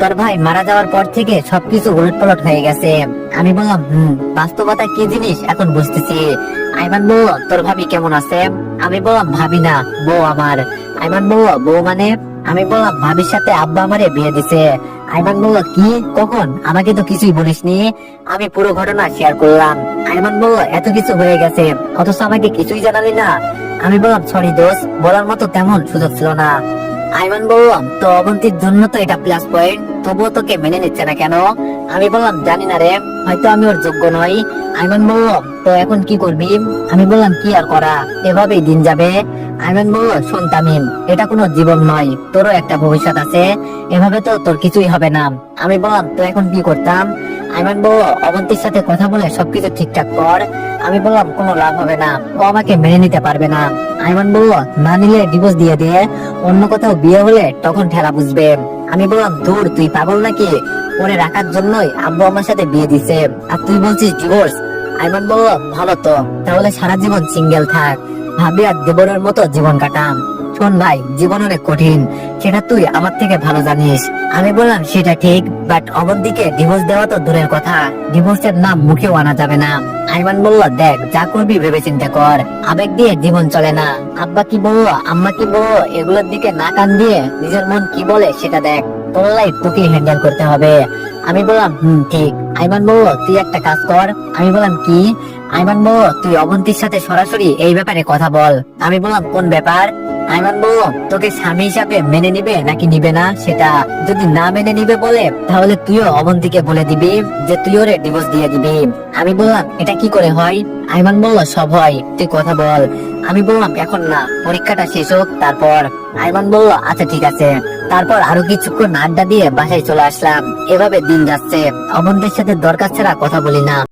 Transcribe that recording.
তোর ভাই মারা যাওয়ার পর থেকে সবকিছু উলটপালট হয়ে গেছে। আমি বললাম বাস্তবতা কি জিনিস এখন বুঝতেছি। আইমান বলল তোর ভাবি কেমন আছে? আমি বললাম ভাবি না, বউ আমার। আইমান বলল বউ মানে? আমি বললাম ভাবির সাথে আব্বা আমারে বিয়ে দিছে। আইমান বলল কি, কখন? আমাকে তো কিছুই বলিসনি। আমি পুরো ঘটনা শেয়ার করলাম। আইমান বলল এত কিছু হয়ে গেছে অথচ আমাকে কিছুই জানালি না। আমি বললাম সরি দোস্ত, বলার মতো তেমন সুযোগ ছিল না। আইমান বললাম তো অবন্তীর জন্য তো এটা প্লাস পয়েন্ট, তবুও তোকে মেনে নিচ্ছে না কেন? আমি বললাম জানি না রে, হয়তো আমি ওর যোগ্য নই। আইমান বলল তো এখন কি করবি? আমি বললাম কি আর করা, এভাবেই দিন যাবে। আইমান বলল শোন তামিম, এটা কোনো জীবন নয়, তোরও একটা ভবিষ্যৎ আছে, এভাবে তো তোর কিছুই হবে না। আমি বললাম তো এখন কি করতাম? আইমান বলল অবন্তীর সাথে কথা বলে সবকিছু ঠিকঠাক কর। আমি বললাম কোনো লাভ হবে না, ও আমাকে মেনে নিতে পারবে না। আইমান বলল না নিলে ডিভোর্স দিয়ে দে, অন্য কোথাও বিয়ে হলে তখন ঠেলা বুঝবে। আমি বললাম দূর, তুই পাগল নাকি? ওরে রাখার জন্যই আব্বু আমার সাথে বিয়ে দিছে, আর তুই বলছিস ডিভোর্স? আইমান বলল ভালো তো, তাহলে সারা জীবন সিঙ্গেল থাক, ভাবি আর দেবরের মতো জীবন কাটাম। শোন ভাই, জীবন অনেক কঠিন, সেটা তুই আমার থেকে ভালো জানিস। আমি বললাম সেটা ঠিক, বাট অবন্তীকে ডিভোর্স দেওয়া তো দূরের কথা, ডিভোর্সের নাম মুখেও আনা যাবে না। আইমান বলল দেখ, যা করবি ভেবে চিন্তা কর, আবেগ দিয়ে জীবন চলে না। আব্বা কি বললো, আম্মা কি বললো, এগুলোর দিকে না কান দিয়ে নিজের মন কি বলে সেটা দেখ। তোর লাইফ তোকে হ্যান্ডেল করতে হবে। আমি বললাম ঠিক। আইমান বলল তুই একটা কাজ কর। আমি বললাম কি? আইমান বলল তুই অবন্তীর সাথে সরাসরি এই ব্যাপারে কথা বল। আমি বললাম কোন ব্যাপার? আইমান বলল তোকে স্বামী হিসাবে মেনে নিবে নাকি নিবে না সেটা। যদি না মেনে নিবে বলে, তাহলে তুইও অবন্তীকে বলে দিবি যে তুই ওরে ডিভোর্স দিয়ে দিবি। আমি বললাম এটা কি করে হয়? আইমান বলল সব হয়, তুই কথা বল। আমি বললাম এখন না, পরীক্ষাটা শেষ হোক তারপর। আইমান বলল আচ্ছা ঠিক আছে। তারপর আরো কিছুক্ষণ আড্ডা দিয়ে বাসায় চলে আসলাম। এভাবে দিন যাচ্ছে, অবন্তীর সাথে দরকার ছাড়া কথা বলি না।